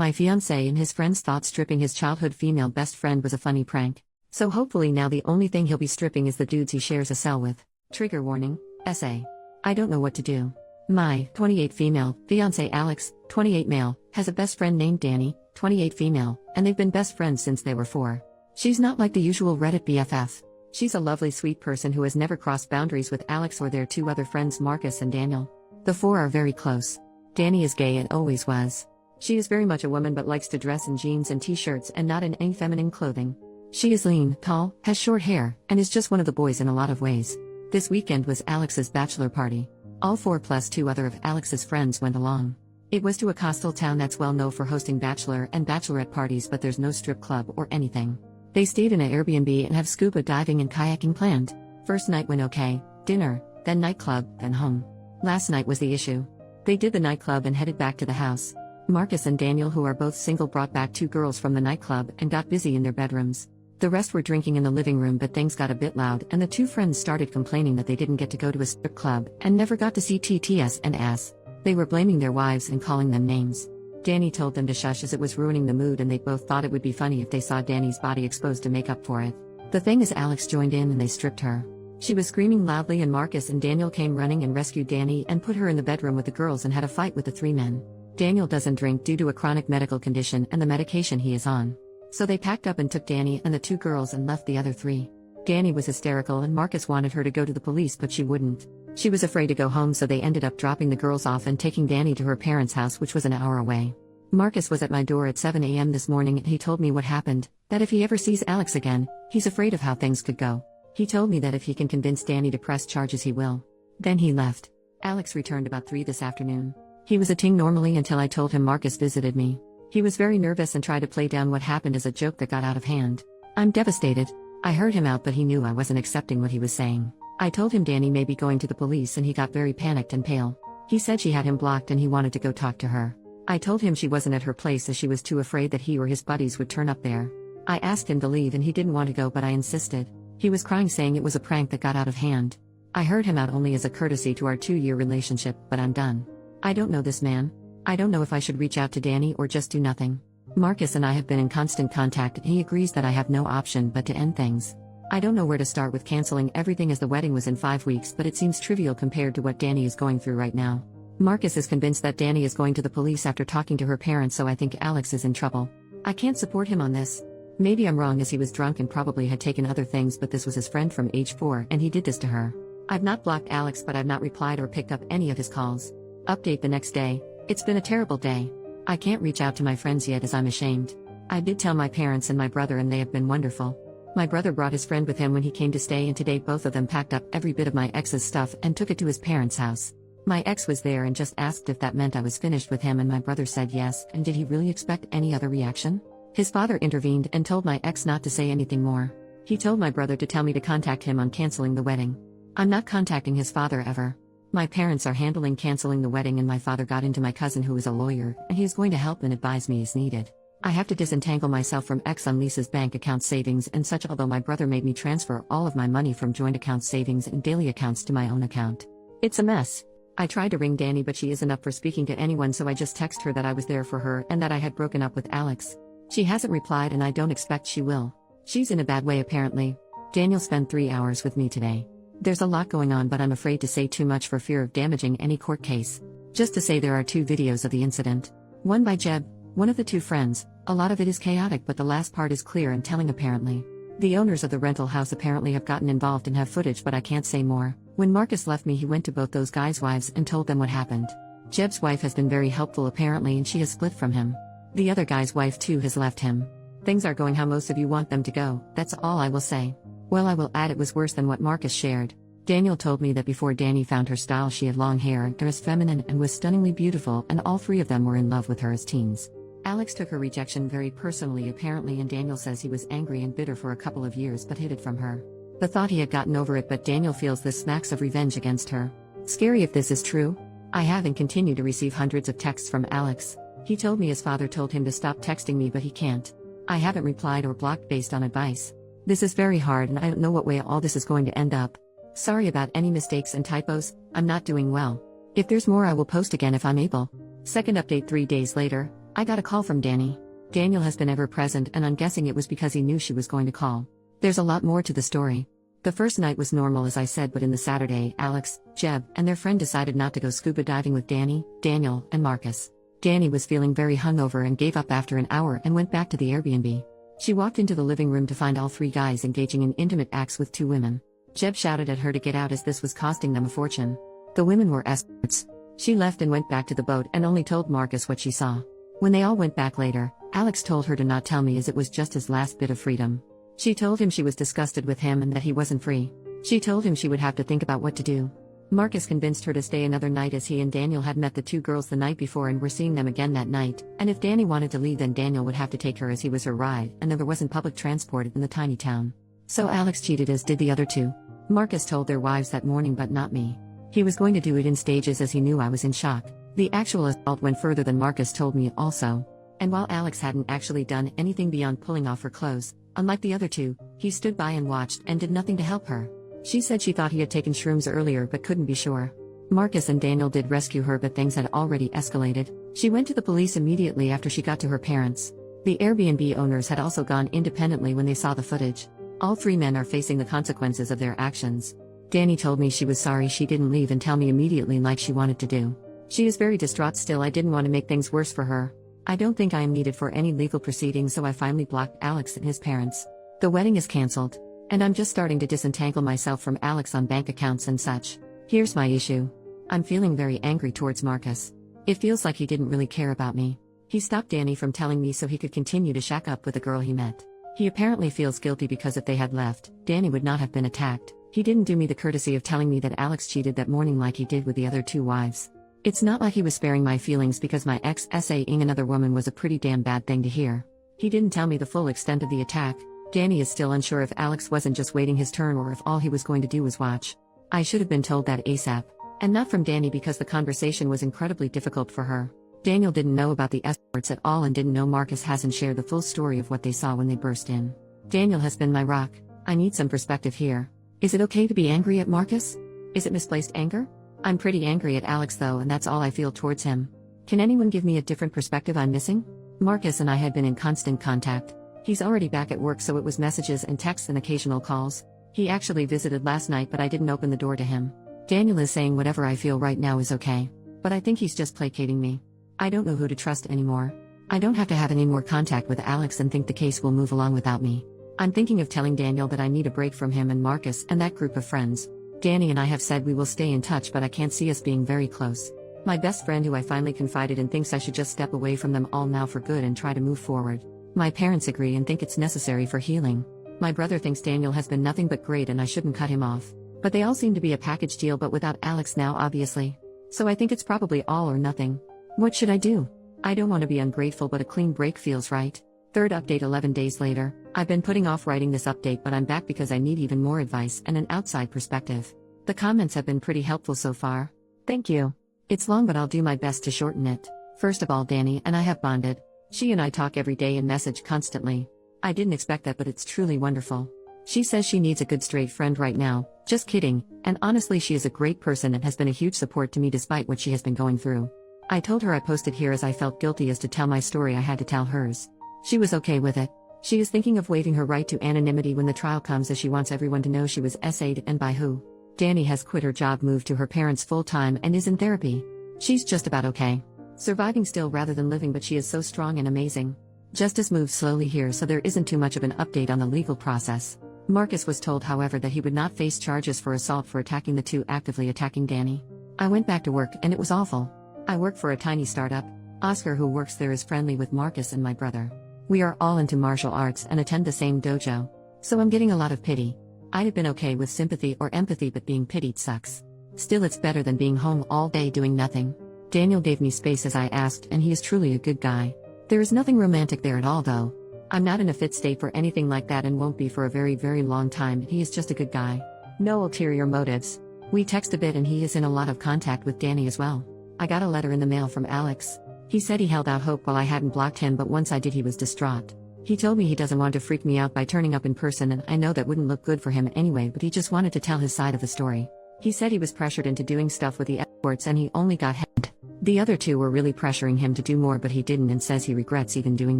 My fiance and his friends thought stripping his childhood female best friend was a funny prank. So hopefully now the only thing he'll be stripping is the dudes he shares a cell with. Trigger warning, essay. I don't know what to do. My 28 female fiance Alex, 28 male, has a best friend named Danny, 28 female, and they've been best friends since they were 4. She's not like the usual Reddit BFF. She's a lovely sweet person who has never crossed boundaries with Alex or their 2 other friends Marcus and Daniel. The 4 are very close. Danny is gay and always was. She is very much a woman but likes to dress in jeans and t-shirts and not in any feminine clothing. She is lean, tall, has short hair, and is just one of the boys in a lot of ways. This weekend was Alex's bachelor party. All 4 plus 2 other of Alex's friends went along. It was to a coastal town that's well known for hosting bachelor and bachelorette parties, but there's no strip club or anything. They stayed in an Airbnb and have scuba diving and kayaking planned. First night went okay, dinner, then nightclub, then home. Last night was the issue. They did the nightclub and headed back to the house. Marcus and Daniel, who are both single, brought back 2 girls from the nightclub and got busy in their bedrooms. The rest were drinking in the living room, but things got a bit loud and the 2 friends started complaining that they didn't get to go to a strip club and never got to see TTS and ass. They were blaming their wives and calling them names. Danny told them to shush as it was ruining the mood, and they both thought it would be funny if they saw Danny's body exposed to make up for it. The thing is, Alex joined in and they stripped her. She was screaming loudly and Marcus and Daniel came running and rescued Danny and put her in the bedroom with the girls and had a fight with the 3 men. Daniel doesn't drink due to a chronic medical condition and the medication he is on. So they packed up and took Danny and the 2 girls and left the other 3. Danny was hysterical and Marcus wanted her to go to the police, but she wouldn't. She was afraid to go home, so they ended up dropping the girls off and taking Danny to her parents' house, which was an hour away. Marcus was at my door at 7 a.m. this morning and he told me what happened, that if he ever sees Alex again, he's afraid of how things could go. He told me that if he can convince Danny to press charges he will. Then he left. Alex returned about 3 this afternoon. He was a ting normally until I told him Marcus visited me. He was very nervous and tried to play down what happened as a joke that got out of hand. I'm devastated. I heard him out, but he knew I wasn't accepting what he was saying. I told him Danny may be going to the police and he got very panicked and pale. He said she had him blocked and he wanted to go talk to her. I told him she wasn't at her place as she was too afraid that he or his buddies would turn up there. I asked him to leave and he didn't want to go, but I insisted. He was crying, saying it was a prank that got out of hand. I heard him out only as a courtesy to our 2-year relationship, but I'm done. I don't know this man. I don't know if I should reach out to Danny or just do nothing. Marcus and I have been in constant contact and he agrees that I have no option but to end things. I don't know where to start with canceling everything as the wedding was in 5 weeks, but it seems trivial compared to what Danny is going through right now. Marcus is convinced that Danny is going to the police after talking to her parents, so I think Alex is in trouble. I can't support him on this. Maybe I'm wrong, as he was drunk and probably had taken other things, but this was his friend from age 4 and he did this to her. I've not blocked Alex, but I've not replied or picked up any of his calls. Update the next day. It's been a terrible day. I can't reach out to my friends yet as I'm ashamed. I did tell my parents and my brother and they have been wonderful. My brother brought his friend with him when he came to stay, and today both of them packed up every bit of my ex's stuff and took it to his parents' house. My ex was there and just asked if that meant I was finished with him, and my brother said yes, and did he really expect any other reaction? His father intervened and told my ex not to say anything more. He told my brother to tell me to contact him on canceling the wedding. I'm not contacting his father ever. My parents are handling canceling the wedding, and my father got into my cousin who is a lawyer, and he is going to help and advise me as needed. I have to disentangle myself from ex on Lisa's bank account savings and such, although my brother made me transfer all of my money from joint account savings and daily accounts to my own account. It's a mess. I tried to ring Danny, but she isn't up for speaking to anyone, so I just text her that I was there for her and that I had broken up with Alex. She hasn't replied and I don't expect she will. She's in a bad way apparently. Daniel spent 3 hours with me today. There's a lot going on, but I'm afraid to say too much for fear of damaging any court case. Just to say, there are 2 videos of the incident. One by Jeb, one of the 2 friends. A lot of it is chaotic, but the last part is clear and telling apparently. The owners of the rental house apparently have gotten involved and have footage, but I can't say more. When Marcus left me, he went to both those guys' wives and told them what happened. Jeb's wife has been very helpful apparently, and she has split from him. The other guy's wife too has left him. Things are going how most of you want them to go, that's all I will say. Well, I will add it was worse than what Marcus shared. Daniel told me that before Danny found her style, she had long hair, dressed feminine, and was stunningly beautiful, and all 3 of them were in love with her as teens. Alex took her rejection very personally apparently, and Daniel says he was angry and bitter for a couple of years but hid it from her. The thought he had gotten over it, but Daniel feels this smacks of revenge against her. Scary if this is true. I have and continue to receive hundreds of texts from Alex. He told me his father told him to stop texting me, but he can't. I haven't replied or blocked based on advice. This is very hard and I don't know what way all this is going to end up. Sorry about any mistakes and typos, I'm not doing well. If there's more I will post again if I'm able. Second update 3 days later, I got a call from Danny. Daniel has been ever present, and I'm guessing it was because he knew she was going to call. There's a lot more to the story. The first night was normal as I said, but in the Saturday, Alex, Jeb, and their friend decided not to go scuba diving with Danny, Daniel, and Marcus. Danny was feeling very hungover and gave up after an hour and went back to the Airbnb. She walked into the living room to find all three guys engaging in intimate acts with two women. Jeb shouted at her to get out as this was costing them a fortune. The women were escorts. She left and went back to the boat and only told Marcus what she saw. When they all went back later, Alex told her to not tell me as it was just his last bit of freedom. She told him she was disgusted with him and that he wasn't free. She told him she would have to think about what to do. Marcus convinced her to stay another night as he and Daniel had met the two girls the night before and were seeing them again that night, and if Danny wanted to leave then Daniel would have to take her as he was her ride, and there wasn't public transport in the tiny town. So Alex cheated as did the other two. Marcus told their wives that morning but not me. He was going to do it in stages as he knew I was in shock. The actual assault went further than Marcus told me also. And while Alex hadn't actually done anything beyond pulling off her clothes, unlike the other two, he stood by and watched and did nothing to help her. She said she thought he had taken shrooms earlier but couldn't be sure. Marcus and Daniel did rescue her but things had already escalated. She went to the police immediately after she got to her parents. The Airbnb owners had also gone independently when they saw the footage. All three men are facing the consequences of their actions. Danny told me she was sorry she didn't leave and tell me immediately like she wanted to do. She is very distraught still. I didn't want to make things worse for her. I don't think I am needed for any legal proceedings, so I finally blocked Alex and his parents. The wedding is cancelled. And I'm just starting to disentangle myself from Alex on bank accounts and such. Here's my issue. I'm feeling very angry towards Marcus. It feels like he didn't really care about me. He stopped Danny from telling me so he could continue to shack up with the girl he met. He apparently feels guilty because if they had left, Danny would not have been attacked. He didn't do me the courtesy of telling me that Alex cheated that morning like he did with the other two wives. It's not like he was sparing my feelings because my ex saying another woman was a pretty damn bad thing to hear. He didn't tell me the full extent of the attack. Danny is still unsure if Alex wasn't just waiting his turn or if all he was going to do was watch. I should have been told that ASAP. And not from Danny because the conversation was incredibly difficult for her. Daniel didn't know about the escorts at all and didn't know Marcus hasn't shared the full story of what they saw when they burst in. Daniel has been my rock. I need some perspective here. Is it okay to be angry at Marcus? Is it misplaced anger? I'm pretty angry at Alex though, and that's all I feel towards him. Can anyone give me a different perspective I'm missing? Marcus and I had been in constant contact. He's already back at work, so it was messages and texts and occasional calls. He actually visited last night, but I didn't open the door to him. Daniel is saying whatever I feel right now is okay. But I think he's just placating me. I don't know who to trust anymore. I don't have to have any more contact with Alex and think the case will move along without me. I'm thinking of telling Daniel that I need a break from him and Marcus and that group of friends. Danny and I have said we will stay in touch, but I can't see us being very close. My best friend who I finally confided in thinks I should just step away from them all now for good and try to move forward. My parents agree and think it's necessary for healing. My brother thinks Daniel has been nothing but great and I shouldn't cut him off. But they all seem to be a package deal, but without Alex now obviously. So I think it's probably all or nothing. What should I do? I don't want to be ungrateful, but a clean break feels right. Third update 11 days later. I've been putting off writing this update, but I'm back because I need even more advice and an outside perspective. The comments have been pretty helpful so far. Thank you. It's long, but I'll do my best to shorten it. First of all, Danny and I have bonded. She and I talk every day and message constantly. I didn't expect that, but it's truly wonderful. She says she needs a good straight friend right now. Just kidding. And honestly, she is a great person and has been a huge support to me despite what she has been going through. I told her I posted here as I felt guilty as to tell my story I had to tell hers. She was okay with it. She is thinking of waiving her right to anonymity when the trial comes, as she wants everyone to know she was SA'd and by who. Danny has quit her job, moved to her parents full-time and is in therapy. She's just about okay. Surviving still rather than living, but she is so strong and amazing. Justice moves slowly here, so there isn't too much of an update on the legal process. Marcus was told, however, that he would not face charges for assault for attacking the two actively attacking Danny. I went back to work and it was awful. I work for a tiny startup. Oscar, who works there, is friendly with Marcus and my brother. We are all into martial arts and attend the same dojo. So I'm getting a lot of pity. I'd have been okay with sympathy or empathy, but being pitied sucks. Still, it's better than being home all day doing nothing. Daniel gave me space as I asked, and he is truly a good guy. There is nothing romantic there at all though. I'm not in a fit state for anything like that and won't be for a very, very long time. He is just a good guy. No ulterior motives. We text a bit and he is in a lot of contact with Danny as well. I got a letter in the mail from Alex. He said he held out hope while I hadn't blocked him, but once I did he was distraught. He told me he doesn't want to freak me out by turning up in person, and I know that wouldn't look good for him anyway, but he just wanted to tell his side of the story. He said he was pressured into doing stuff with the escorts and he only got head. The other two were really pressuring him to do more, but he didn't and says he regrets even doing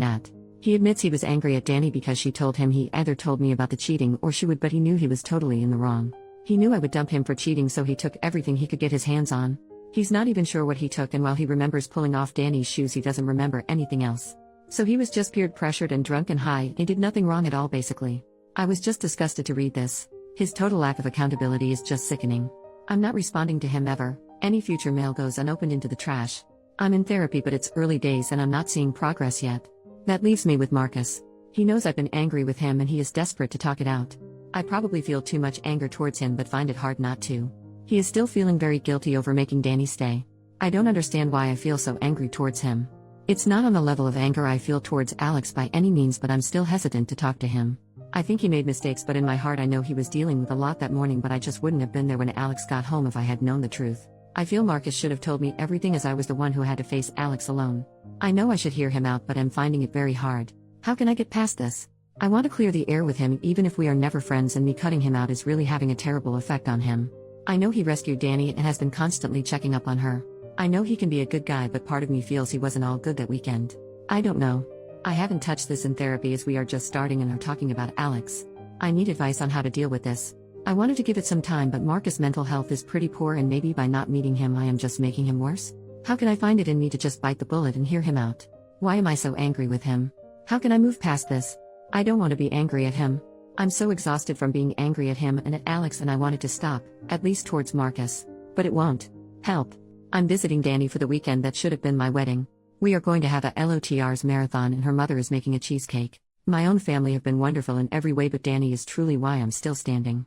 that. He admits he was angry at Danny because she told him he either told me about the cheating or she would, but he knew he was totally in the wrong. He knew I would dump him for cheating, so he took everything he could get his hands on. He's not even sure what he took, and while he remembers pulling off Danny's shoes, he doesn't remember anything else. So he was just peer pressured and drunk and high, and did nothing wrong at all basically. I was just disgusted to read this. His total lack of accountability is just sickening. I'm not responding to him ever. Any future mail goes unopened into the trash. I'm in therapy, but it's early days and I'm not seeing progress yet. That leaves me with Marcus. He knows I've been angry with him and he is desperate to talk it out. I probably feel too much anger towards him but find it hard not to. He is still feeling very guilty over making Danny stay. I don't understand why I feel so angry towards him. It's not on the level of anger I feel towards Alex by any means, but I'm still hesitant to talk to him. I think he made mistakes, but in my heart I know he was dealing with a lot that morning, but I just wouldn't have been there when Alex got home if I had known the truth. I feel Marcus should have told me everything, as I was the one who had to face Alex alone. I know I should hear him out, but I'm finding it very hard. How can I get past this? I want to clear the air with him even if we are never friends, and me cutting him out is really having a terrible effect on him. I know he rescued Danny and has been constantly checking up on her. I know he can be a good guy, but part of me feels he wasn't all good that weekend. I don't know. I haven't touched this in therapy as we are just starting and are talking about Alex. I need advice on how to deal with this. I wanted to give it some time, but Marcus' mental health is pretty poor, and maybe by not meeting him I am just making him worse. How can I find it in me to just bite the bullet and hear him out? Why am I so angry with him? How can I move past this? I don't want to be angry at him. I'm so exhausted from being angry at him and at Alex, and I want it to stop, at least towards Marcus. But it won't. Help. I'm visiting Danny for the weekend that should have been my wedding. We are going to have a LOTR's marathon and her mother is making a cheesecake. My own family have been wonderful in every way, but Danny is truly why I'm still standing.